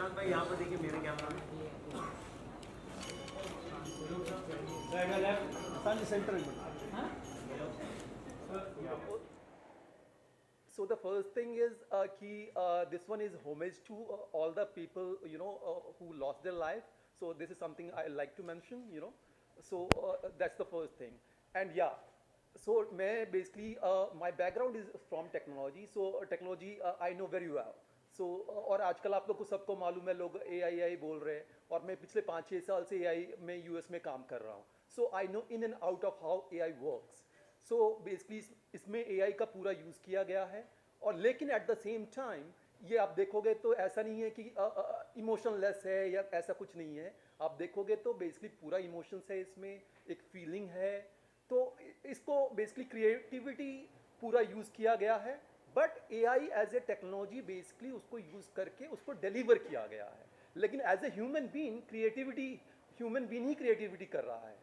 प्रशांत भाई यहाँ पर देखिए मेरे कैमरा में। Centre So the first thing is this one is homage to all the people who lost their life. So this is something I like to mention. So that's the first thing. And yeah, so basically my background is from technology. So technology I know very well. So और आजकल आप लोग को सबको मालूम है, लोग AI बोल रहे हैं, और मैं पिछले 5-6 साल से AI में US में काम कर रहा हूँ. So I know in and out of how AI works. So basically इसमें AI का पूरा यूज़ किया गया है, और लेकिन एट द सेम टाइम ये आप देखोगे तो ऐसा नहीं है कि इमोशनलेस है या ऐसा कुछ नहीं है. आप देखोगे तो बेसिकली पूरा इमोशंस है, इसमें एक फीलिंग है. तो इसको बेसिकली क्रिएटिविटी पूरा यूज़ किया गया है, but AI as a technology basically उसको यूज़ करके उसको डिलीवर किया गया है. लेकिन as a human being creativity, human being ही क्रिएटिविटी कर रहा है.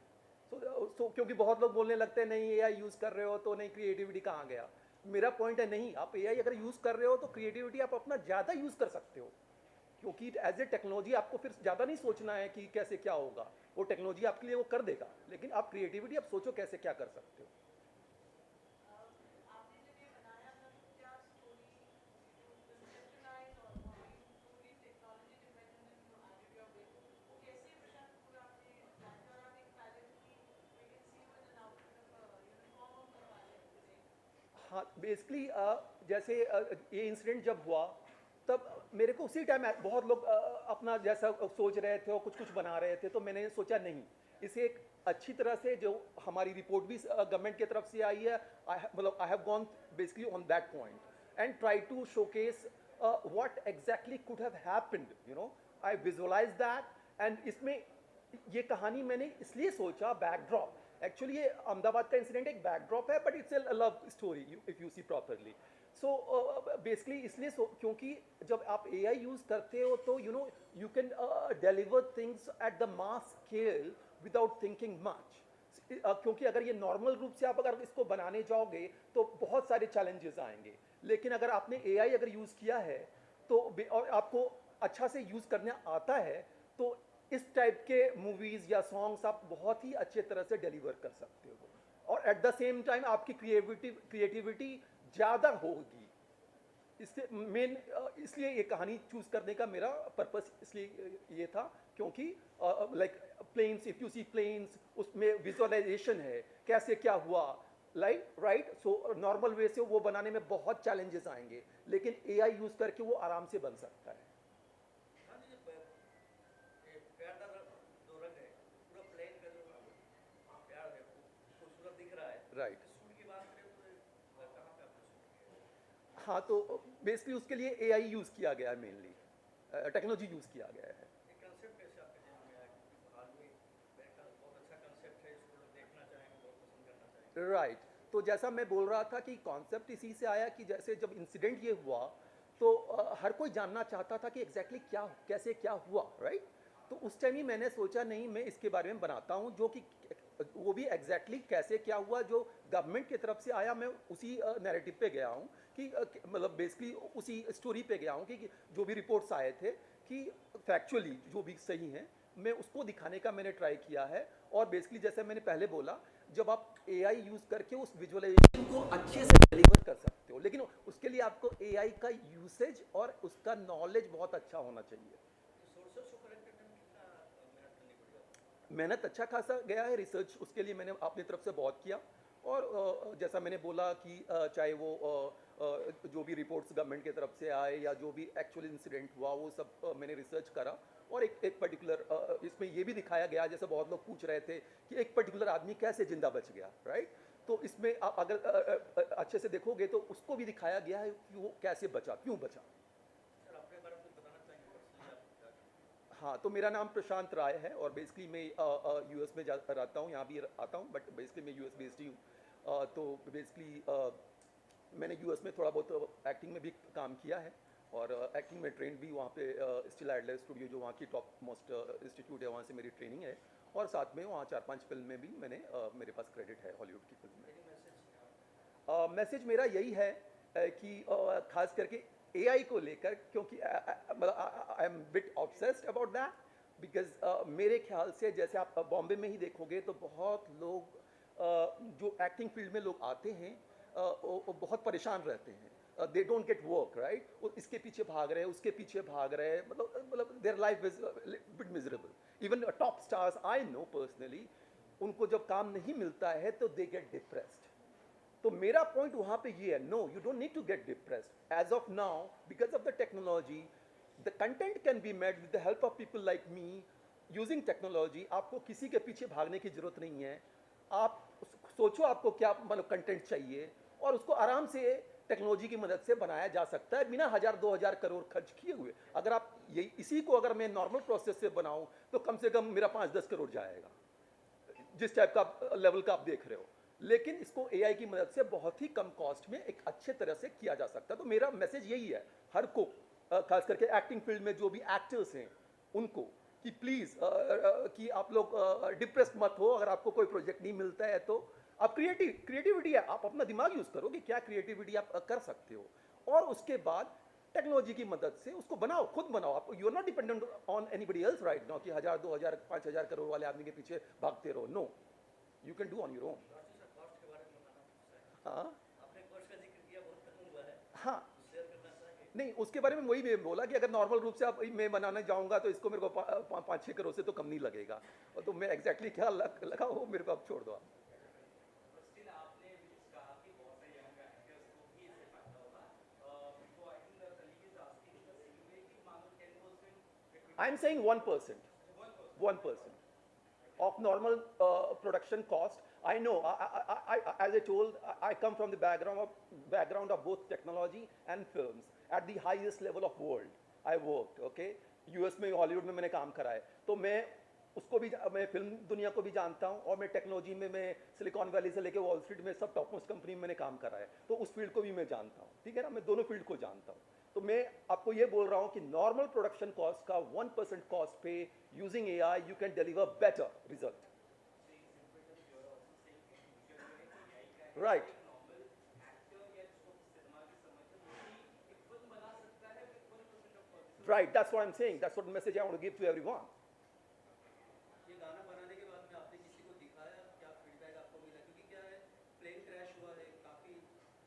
So क्योंकि बहुत लोग बोलने लगते हैं नहीं AI यूज़ कर रहे हो तो नहीं, क्रिएटिविटी कहाँ गया. मेरा पॉइंट है नहीं, आप AI अगर यूज़ कर रहे हो तो क्रिएटिविटी आप अपना ज़्यादा यूज़ कर सकते हो, क्योंकि एज ए टेक्नोलॉजी आपको फिर ज़्यादा नहीं सोचना है कि कैसे क्या होगा. वो टेक्नोलॉजी आपके लिए वो कर देगा, लेकिन आप क्रिएटिविटी आप सोचो कैसे क्या कर सकते हो. हाँ बेसिकली जैसे ये इंसिडेंट जब हुआ तब मेरे को उसी टाइम बहुत लोग अपना जैसा सोच रहे थे और कुछ कुछ बना रहे थे, तो मैंने सोचा नहीं, इसे एक अच्छी तरह से जो हमारी रिपोर्ट भी गवर्नमेंट की तरफ से आई है, मतलब I have gone basically on that point and try to showcase what exactly could have happened. I visualise that, and इसमें ये कहानी मैंने इसलिए सोचा बैकड्रॉप. एक्चुअली ये अहमदाबाद का इंसिडेंट एक बैकड्रॉप है, but it's a love story if you see properly. So basically इसलिए क्योंकि जब आप AI यूज़ करते हो तो you can deliver things at the mass scale without thinking much. क्योंकि अगर ये नॉर्मल रूप से आप अगर इसको बनाने जाओगे तो बहुत सारे चैलेंजेस आएंगे. लेकिन अगर आपने AI अगर यूज़ किया है तो और आपको अच्छा से यूज़ करने आता है, तो इस टाइप के मूवीज़ या सॉन्ग्स आप बहुत ही अच्छे तरह से डिलीवर कर सकते हो, और एट द सेम टाइम आपकी क्रिएटिविटी ज़्यादा होगी. इससे मेन इसलिए ये कहानी चूज़ करने का मेरा पर्पस इसलिए ये था क्योंकि like planes, if you see planes, उसमें विजुअलाइजेशन है कैसे क्या हुआ, राइट. सो नॉर्मल वे से वो बनाने में बहुत चैलेंजेस आएंगे, लेकिन AI यूज़ करके वो आराम से बन सकता है. राइट. हाँ तो बेसिकली उसके लिए AI यूज़ किया गया है, मेनली टेक्नोलॉजी यूज़ किया गया है. राइट. तो जैसा मैं बोल रहा था कि कॉन्सेप्ट इसी से आया कि जैसे जब इंसिडेंट ये हुआ तो हर कोई जानना चाहता था कि एग्जैक्टली क्या कैसे क्या हुआ, राइट. तो उस टाइम ही मैंने सोचा नहीं, मैं इसके बारे में बनाता हूँ, जो कि वो भी एग्जैक्टली कैसे क्या हुआ जो गवर्नमेंट की तरफ से आया. मैं उसी नैरेटिव पे गया हूँ कि मतलब बेसिकली उसी स्टोरी पे गया हूँ कि जो भी रिपोर्ट्स आए थे कि फैक्चुअली जो भी सही हैं, मैं उसको दिखाने का मैंने ट्राई किया है. और बेसिकली जैसे मैंने पहले बोला, जब आप AI यूज़ करके उस विजुअलाइजेशन को अच्छे से डिलीवर कर सकते हो, लेकिन उसके लिए आपको AI का यूसेज और उसका नॉलेज बहुत अच्छा होना चाहिए. मेहनत अच्छा खासा गया है, रिसर्च उसके लिए मैंने अपनी तरफ से बहुत किया. और जैसा मैंने बोला कि चाहे वो जो भी रिपोर्ट्स गवर्नमेंट की तरफ से आए या जो भी एक्चुअल इंसिडेंट हुआ वो सब मैंने रिसर्च करा. और एक पर्टिकुलर इसमें ये भी दिखाया गया, जैसे बहुत लोग पूछ रहे थे कि एक पर्टिकुलर आदमी कैसे जिंदा बच गया, राइट. तो इसमें आप अगर अच्छे से देखोगे तो उसको भी दिखाया गया है कि वो कैसे बचा, क्यों बचा. हाँ तो मेरा नाम प्रशांत राय है और बेसिकली मैं US में रहता हूँ, यहाँ भी आता हूँ, बट बेसिकली मैं US बेस्ड ही हूँ. तो बेसिकली मैंने US में थोड़ा बहुत एक्टिंग में भी काम किया है, और एक्टिंग में ट्रेंड भी वहाँ पे स्टिल आइडलर स्टूडियो जो वहाँ की टॉप मोस्ट इंस्टीट्यूट है, वहाँ से मेरी ट्रेनिंग है. और साथ में वहाँ 4-5 फिल्म में भी मैंने मेरे पास क्रेडिट है हॉलीवुड की फिल्म में. मैसेज मेरा यही है कि खास करके एआई को लेकर, क्योंकि I am bit obsessed about that, because मेरे ख्याल से जैसे आप बॉम्बे में ही देखोगे तो बहुत लोग जो एक्टिंग फील्ड में लोग आते हैं वो बहुत परेशान रहते हैं, they don't get work, right, वो इसके पीछे भाग रहे हैं, उसके पीछे भाग रहे हैं, मतलब their life is bit miserable. Even top stars I know personally, उनको जब काम नहीं मिलता है तो दे गेट डिप्रेस्ड। तो मेरा पॉइंट वहां पे ये है, no you don't need to get depressed as of now because of the technology. The content can be made with the help of people like me using technology. आपको किसी के पीछे भागने की जरूरत नहीं है। आप सोचो आपको क्या मतलब कंटेंट चाहिए, और उसको आराम से टेक्नोलॉजी की मदद से बनाया जा सकता है बिना 1000-2000 करोड़ खर्च किए हुए। अगर आप ये इसी को अगर मैं नॉर्मल प्रोसेस से बनाऊं तो कम से कम मेरा 5-10 करोड़ जाएगा, जिस टाइप का लेवल का आप देख रहे हो। लेकिन इसको एआई की मदद से बहुत ही कम कॉस्ट में एक अच्छे तरह से किया जा सकता है। तो मेरा मैसेज यही है हर को, खास करके एक्टिंग फील्ड में जो भी एक्टर्स हैं उनको, कि प्लीज़ कि आप लोग डिप्रेस्ड मत हो। अगर आपको कोई प्रोजेक्ट नहीं मिलता है तो आप क्रिएटिविटी है, आप अपना दिमाग यूज़ करो कि क्या क्रिएटिविटी आप कर सकते हो, और उसके बाद टेक्नोलॉजी की मदद से उसको बनाओ, खुद बनाओ। आप you are not dependent on anybody else right now कि 1000-2000-5000 करोड़ वाले आदमी के पीछे भागते रहो। No, you can do on your own. हाँ हाँ, नहीं उसके बारे में वही मैं बोला कि अगर नॉर्मल रूप से आप मैं बनाना जाऊंगा तो इसको मेरे को 5-6 करोड़ से तो कम नहीं लगेगा। और तो मैं एग्जैक्टली क्या लगा वो मेरे को आप छोड़ दो आप। आई am saying 1% of normal production cost. I know, as I told, I come from the background of both technology and films at the highest level of world. I worked, okay, US में, Hollywood में मैंने काम करा है, तो मैं उसको भी, मैं फिल्म दुनिया को भी जानता हूँ, और मैं टेक्नोलॉजी में, मैं सिलिकॉन वैली से लेकर वॉल स्ट्रीट में सब टॉप मोस्ट कंपनी में मैंने काम करा है, तो उस फील्ड को भी मैं जानता हूँ, ठीक है ना, मैं दोनों फील्ड को जानता हूँ। तो मैं आपको ये बोल रहा हूँ कि नॉर्मल प्रोडक्शन कॉस्ट का 1% कॉस्ट पे using AI you can deliver better result, right. Right, that's what I'm saying. That's what the message I want to give to everyone. ये गाना बनाने के बाद में आपने किसी को दिखाया, क्या फीडबैक आपको मिला? क्योंकि क्या है, प्लेन क्रैश हुआ है, काफी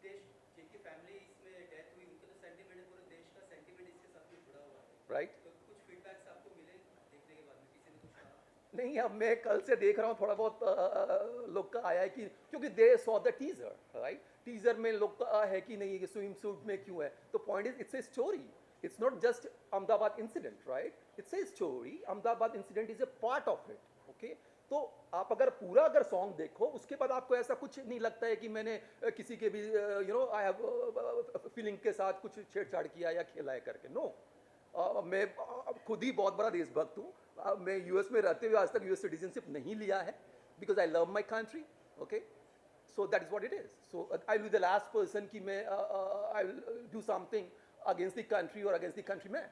देश जिनकी फैमिली इसमें डेथ हुई, उनके तो सेंटीमेंट, पूरे देश का सेंटीमेंट इसके साथ भी जुड़ा हुआ है, Right? तो कुछ फीडबैक्स आपको मिले देखने के बाद में, किसी ने कुछ कहा? नहीं, अब मैं कल से देख रहा हूँ थोड़ा बहुत लोग का आया है कि, क्योंकि they saw the teaser, right, teaser में लोग का है कि नहीं ये स्विम सूट में क्यों है, तो point is it's a story, it's not just Ahmedabad incident, right, it's a story, Ahmedabad incident is a part of it, okay. तो आप अगर सॉन्ग देखो उसके बाद आपको ऐसा कुछ नहीं लगता है कि मैंने किसी के भी आई हैव फीलिंग के साथ कुछ छेड़छाड़ किया या खेला है करके, नो। मैं खुद ही बहुत बड़ा देशभक्त हूँ। मैं यूएस में रहते हुए आज तक यूएस सिटीजनशिप नहीं लिया है, because I love my country, okay, so that is what it is. So I will be the last person कि मैं I will do something against the country और against the country man.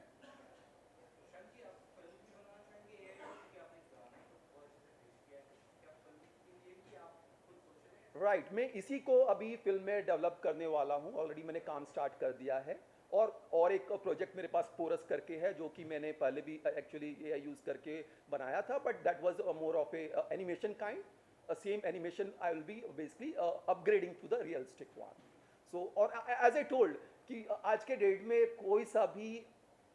Right, मैं इसी को अभी film में develop करने वाला हूँ, ऑलरेडी मैंने काम स्टार्ट कर दिया है। और एक प्रोजेक्ट मेरे पास पोरस करके है, जो कि मैंने पहले भी एक्चुअली एआई यूज़ करके बनाया था, but that was more of a animation kind, same animation I will be basically upgrading to the realistic one. So और एज आई टोल्ड कि आज के डेट में कोई सा भी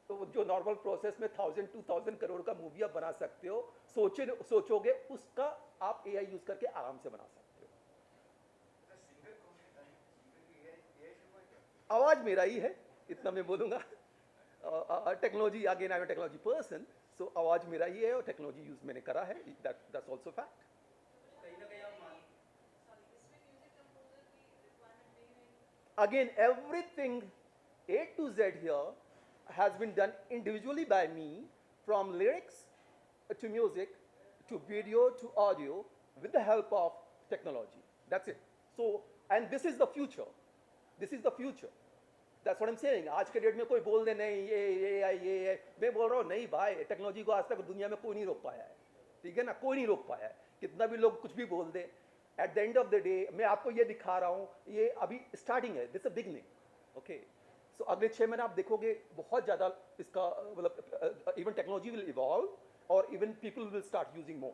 जो नॉर्मल प्रोसेस में 1000-2000 करोड़ का मूवी आप बना सकते हो, सोचोगे उसका आप एआई यूज़ करके आराम से बना सकते हो। आवाज़ मेरा ही है, इतना मैं बोलूँगा। Technology, again I am technology person, so आवाज़ मेरा ही है और टेक्नोलॉजी यूज़ मैंने करा है, दैट्स ऑल्सो फैक्ट। कहीं ना कहीं आप मान, Again, everything A to Z here has been done individually by me, from lyrics to music to video to audio, with the help of technology. That's it. So, and this is the future. This is the future. That's what I'm saying. आज के date में कोई बोल दे नहीं ये मैं बोल रहा हूँ नहीं भाई, टेक्नोलॉजी को आज तक दुनिया में कोई नहीं रोक पाया है, ठीक है ना, कोई नहीं रोक पाया है, कितना भी लोग कुछ भी बोल दे। At the end of the day मैं आपको ये दिखा रहा हूँ, ये अभी स्टार्टिंग है, this a beginning, okay so अगले 6 महीने आप देखोगे बहुत ज़्यादा इसका मतलब इवन टेक्नोलॉजी विल इवॉल्व और even people will start using more.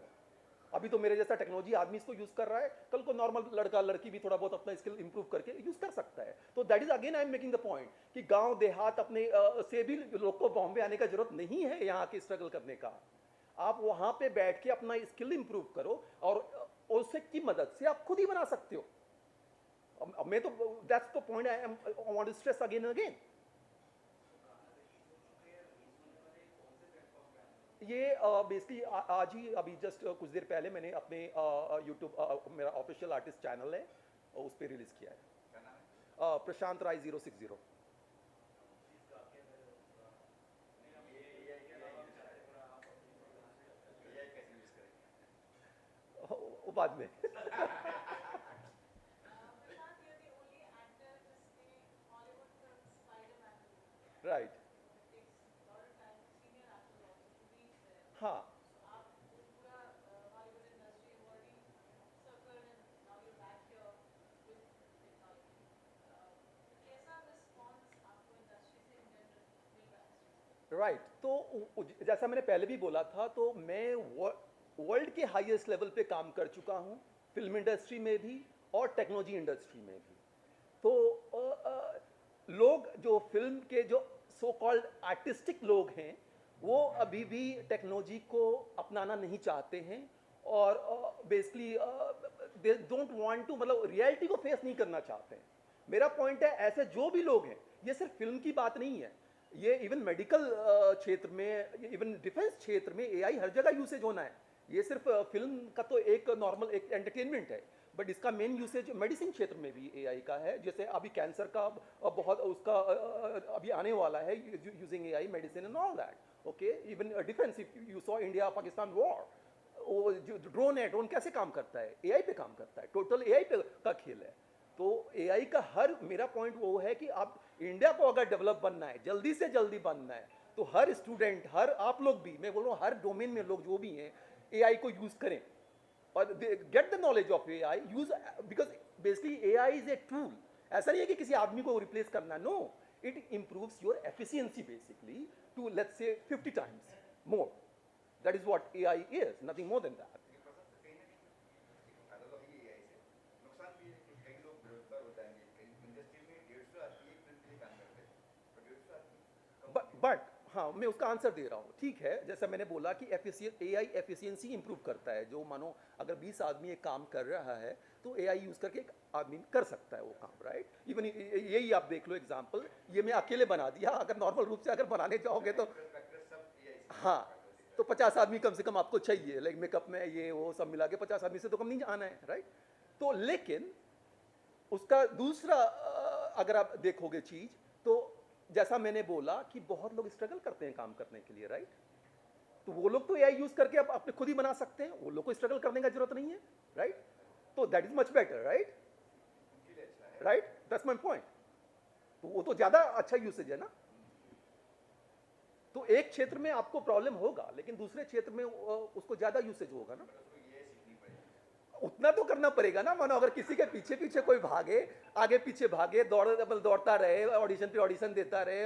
अभी तो मेरे जैसा टेक्नोलॉजी आदमी इसको यूज कर रहा है, कल को नॉर्मल लड़का लड़की भी थोड़ा बहुत अपना स्किल इंप्रूव करके यूज कर सकता है. तो that is again I am making the point कि गांव देहात अपने से भी लोग को बॉम्बे आने का जरूरत नहीं है यहाँ के स्ट्रगल करने का. आप वहाँ पे बैठ के अपना स्किल इंप्रूव करो और उससे की मदद से आप खुद ही बना सकते हो. मैं तो that's the point I want to stress again and again. ये बेसिकली आज ही अभी जस्ट कुछ देर पहले मैंने अपने यूट्यूब मेरा ऑफिशियल आर्टिस्ट चैनल है उस पर रिलीज किया है. प्रशांत राय 060. वो बाद में. राइट. हाँ. राइट तो जैसा मैंने पहले भी बोला था तो मैं वर्ल्ड के हाईएस्ट लेवल पे काम कर चुका हूँ फिल्म इंडस्ट्री में भी और टेक्नोलॉजी इंडस्ट्री में भी. तो लोग जो फिल्म के जो सो कॉल्ड आर्टिस्टिक लोग हैं वो अभी भी टेक्नोलॉजी को अपनाना नहीं चाहते हैं और basically they don't want to मतलब रियलिटी को फेस नहीं करना चाहते हैं. मेरा पॉइंट है ऐसे जो भी लोग हैं, ये सिर्फ फिल्म की बात नहीं है, ये इवन मेडिकल क्षेत्र में इवन डिफेंस क्षेत्र में एआई हर जगह यूसेज होना है. ये सिर्फ फिल्म का तो एक नॉर्मल एक एंटरटेनमेंट है बट इसका मेन यूसेज मेडिसिन क्षेत्र में भी एआई का है. जैसे अभी कैंसर का बहुत उसका अभी आने वाला है using AI medicine and all that. Okay even defence if you saw India Pakistan war, वो जो ड्रोन है, ड्रोन कैसे काम करता है, एआई पे काम करता है, टोटल एआई पे का खेल है. तो एआई का हर मेरा पॉइंट वो है कि आप इंडिया को अगर डेवलप बनना है, जल्दी से जल्दी बनना है, तो हर स्टूडेंट, हर आप लोग भी, मैं बोल रहा हूँ हर डोमेन में लोग जो भी हैं एआई को यूज करें और get the knowledge of AI use because basically AI is a tool. ऐसा नहीं है कि किसी आदमी को रिप्लेस करना, no, it improves your efficiency basically to let's say 50 times more. That is what AI is, nothing more than that. But हाँ मैं उसका आंसर दे रहा हूँ. ठीक है, जैसा मैंने बोला कि एआई एफिशिएंसी इंप्रूव करता है. जो मानो अगर 20 आदमी एक काम कर रहा है तो एआई यूज करके एक आदमी कर सकता है वो काम. राइट. इवन यही आप देख लो एग्जांपल, ये मैं अकेले बना दिया, अगर नॉर्मल रूप से अगर बनाने जाओगे तो हाँ तो 50 आदमी कम से कम आपको चाहिए, लाइक मेकअप में ये वो सब मिला के 50 आदमी से तो कम नहीं आना है. राइट. तो लेकिन उसका दूसरा अगर आप देखोगे चीज तो जैसा मैंने बोला कि बहुत लोग स्ट्रगल करते हैं काम करने के लिए. राइट. तो वो लोग तो एआई यूज करके आप अपने खुद ही बना सकते हैं, वो लोग को स्ट्रगल करने का जरूरत नहीं है. राइट. तो that is much better. Right. Right, that's my point. तो वो तो ज्यादा अच्छा यूसेज है ना. तो एक क्षेत्र में आपको प्रॉब्लम होगा लेकिन दूसरे क्षेत्र में उसको ज्यादा यूसेज होगा ना. उतना तो करना पड़ेगा ना. मानो अगर किसी के पीछे पीछे कोई भागे, आगे पीछे भागे, दौड़ता रहे, ऑडिशन पे ऑडिशन देता रहे,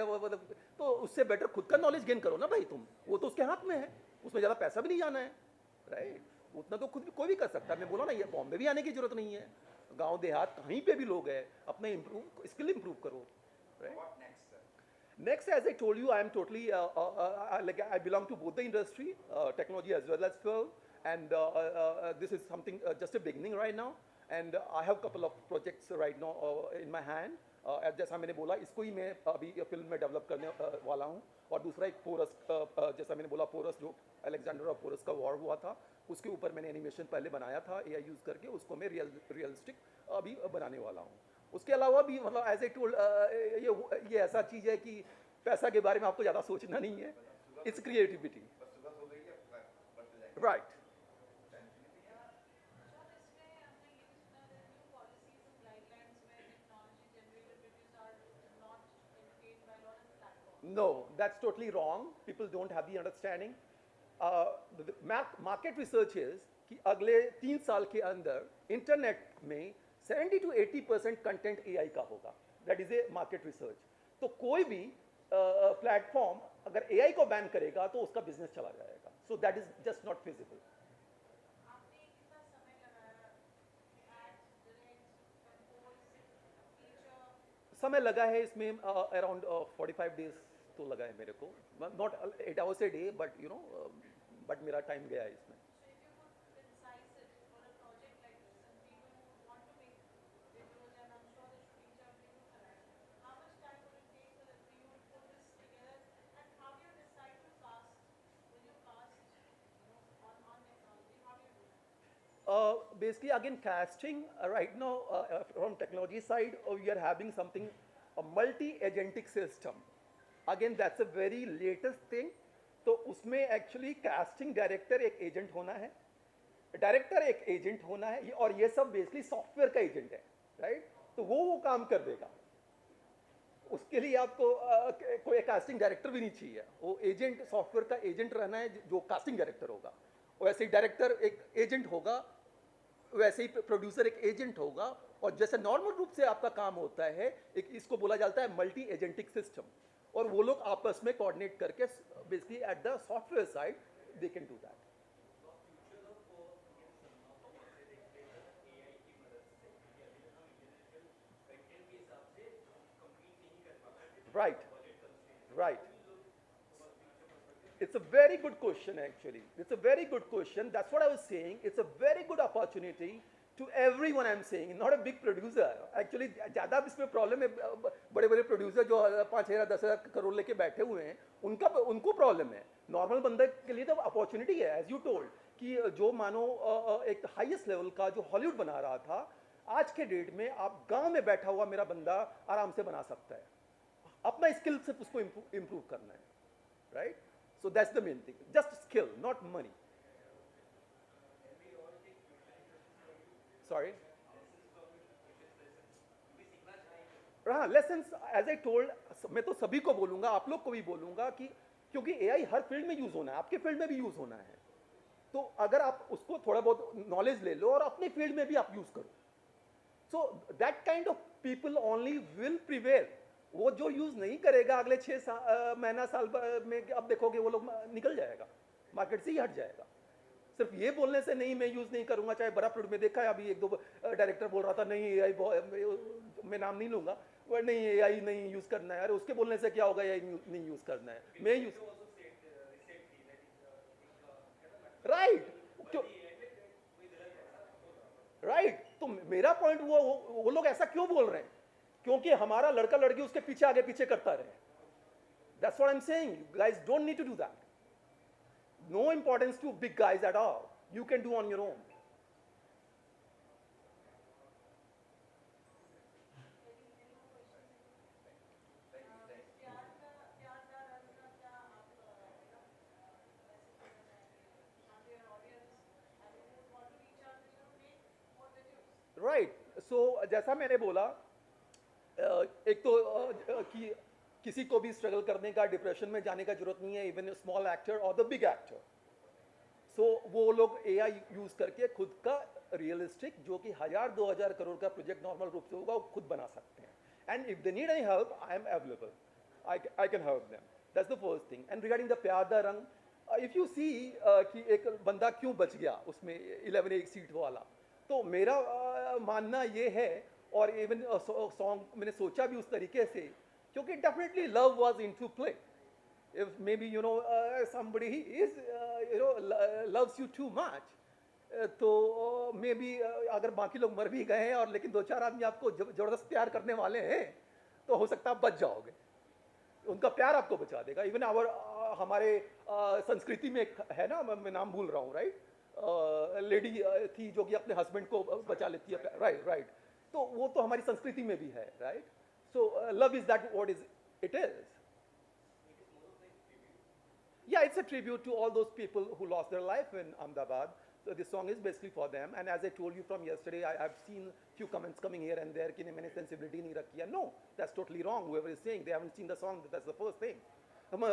तो उससे बेटर खुद का नॉलेज गेन करो ना भाई तुम. वो तो उसके हाथ में है, उसमें ज्यादा पैसा भी नहीं जाना है. राइट. उतना तो खुद कोई भी कर सकता है. मैं बोला ना, ये बॉम्बे भी आने की जरूरत नहीं है, गांव देहात कहीं पे भी लोग हैं, अपने स्किल इंप्रूव करो. Right? Next, as I told you, I am totally like I belong to both the industry, technology as well as film, and this is something just a beginning right now, and I have a couple of projects right now in my hand. जैसा मैंने बोला, इसको ही मैं अभी film में develop करने वाला हूँ. और दूसरा एक पोरस, जैसा मैंने बोला पोरस, जो अलेक्जेंडर और पोरस का वॉर हुआ था, उसके ऊपर मैंने एनिमेशन पहले बनाया था एआई यूज़ करके, उसको मैं रियलिस्टिक अभी बनाने वाला हूँ. उसके अलावा भी मतलब एज ए टूल ये ऐसा चीज़ है कि पैसा के बारे में आपको ज़्यादा सोचना नहीं है. It's creativity. Right. No, that's totally wrong. People don't have the understanding. The market research is कि अगले 3 साल के अंदर इंटरनेट में 70 to 80% कंटेंट एआई का होगा. That is a market research. तो कोई भी प्लेटफॉर्म अगर एआई को बैन करेगा तो उसका बिजनेस चला जाएगा. सो that is just not feasible. आपने कितना समय लगाया एड डायरेक्ट कंपोज फीचर? समय लगा है इसमें अराउंड 45 डेज तो लगा है मेरे को. Not 8 hours a day, but you know but मेरा टाइम गया है इसमें. So if you could concise it for a project like this and people who want to make videos and I'm sure the shooting job they would have, how much time would it take for you to put this together and how do you decide to cast when you cast on technology, how do you do that? Basically, again, casting right now from technology side, we are having something a multi-agentic system. Again, that's a very latest thing. तो उसमें actually casting director एक agent होना है, director एक agent होना है, और ये सब बेसिकली सॉफ्टवेयर का एजेंट है, राइट. तो वो काम कर देगा. उसके लिए आपको कोई कास्टिंग डायरेक्टर भी नहीं चाहिए. वो एजेंट, सॉफ्टवेयर का एजेंट रहना है जो कास्टिंग डायरेक्टर होगा. वैसे ही डायरेक्टर एक एजेंट होगा, वैसे ही प्रोड्यूसर एक एजेंट होगा. और जैसे नॉर्मल रूप से आपका काम होता है, एक इसको बोला जाता है मल्टी एजेंटिक सिस्टम. और वो लोग आपस में कोऑर्डिनेट करके basically at the software side they can do that. Right, right. It's a very good question actually. It's a very good question. That's what I was saying. It's a very good opportunity to everyone I'm saying, not a big producer. Actually, ज़्यादा इसमें problem है बड़े बड़े producer जो 5,000 10,000 करोड़ लेके बैठे हुए हैं, उनको प्रॉब्लम है. नॉर्मल बंदे के लिए तो अपॉर्चुनिटी है, एज यू टोल्ड, कि जो मानो एक हाईएस्ट लेवल का जो हॉलीवुड बना रहा था, आज के डेट में आप गांव में बैठा हुआ मेरा बंदा आराम से बना सकता है. अपना स्किल से उसको इम्प्रूव करना है, right. So that's the main thing, just skill, not money. Sorry. हाँ, लेसन्स एज आई टोल्ड, मैं तो सभी को बोलूंगा, आप लोग को भी बोलूंगा कि क्योंकि एआई हर फील्ड में यूज होना है, आपके फील्ड में भी यूज होना है. तो अगर आप उसको थोड़ा बहुत नॉलेज ले लो और अपने फील्ड में भी आप यूज करो, so that kind of people only will prevail. वो जो यूज नहीं करेगा अगले 6 महीना साल में, अब देखोगे वो लोग निकल जाएगा, मार्केट से ही हट जाएगा. सिर्फ ये बोलने से नहीं, मैं यूज नहीं करूंगा. चाहे बड़ा प्रोडक्ट में देखा है, अभी एक दो डायरेक्टर बोल रहा था नहीं एआई, मैं नाम नहीं लूंगा, वो नहीं एआई नहीं यूज करना है. अरे उसके बोलने से क्या होगा, एआई नहीं यूज करना है, मैं यूज. Right, right. तो मेरा पॉइंट वो लोग ऐसा क्यों बोल रहे हैं, क्योंकि हमारा लड़का लड़की उसके पीछे आगे पीछे करता रहे. That's what I am saying. Guys don't need to do that. No importance to big guys at all. You can do on your own. Right. So जैसा मैंने बोला, एक तो कि किसी को भी स्ट्रगल करने का, डिप्रेशन में जाने का जरूरत नहीं है, इवन स्मॉल एक्टर और द बिग एक्टर. सो वो लोग एआई यूज करके खुद का रियलिस्टिक, जो कि 1,000-2,000 करोड़ का प्रोजेक्ट नॉर्मल रूप से होगा, वो खुद बना सकते हैं. And if they need any help, I am available. I can help them. That's the first thing. And regarding the प्यार दा रंग, इफ यू सी कि एक बंदा क्यों बच गया उसमें 11 एक सीट वाला, तो मेरा मानना ये है, और इवन सॉन्ग मैंने सोचा भी उस तरीके से, क्योंकि definitely love was into play. If maybe somebody is loves you too much, तो maybe अगर बाकी लोग मर भी गए हैं और लेकिन 2-4 आदमी आपको जबरदस्त प्यार करने वाले हैं, तो हो सकता है आप बच जाओगे. उनका प्यार आपको बचा देगा. इवन हमारे संस्कृति में एक है ना, मैं नाम भूल रहा हूँ, राइट, लेडी थी जो कि अपने हस्बैंड को बचा लेती है, राइट राइट. तो वो तो हमारी संस्कृति में भी है, right. So love is that what it is. Yeah, it's a tribute to all those people who lost their life in Ahmedabad. So this song is basically for them. And as I told you from yesterday, I've seen few comments coming here and there कि मैंने sensibility नहीं रखी है. No, that's totally wrong. Whoever is saying they haven't seen the song, that's the first thing. हम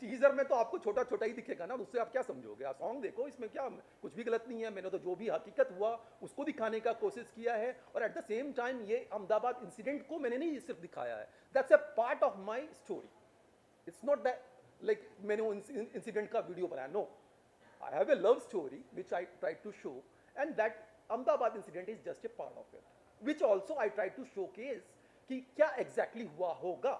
teaser में तो आपको छोटा छोटा ही दिखेगा ना, उससे आप क्या समझोगे? आप सॉन्ग देखो, इसमें क्या कुछ भी गलत नहीं है। मैंने तो जो भी हकीकत हुआ उसको दिखाने का कोशिश किया है, और एट द सेम टाइम ये अहमदाबाद इंसिडेंट को मैंने नहीं सिर्फ दिखाया है, that's a part of my story. It's not that like मैंने इंसिडेंट का वीडियो बनाया, no, I have a love story which I tried to show, and that Ahmedabad incident is just a part of it, which also I tried to showcase कि क्या exactly हुआ होगा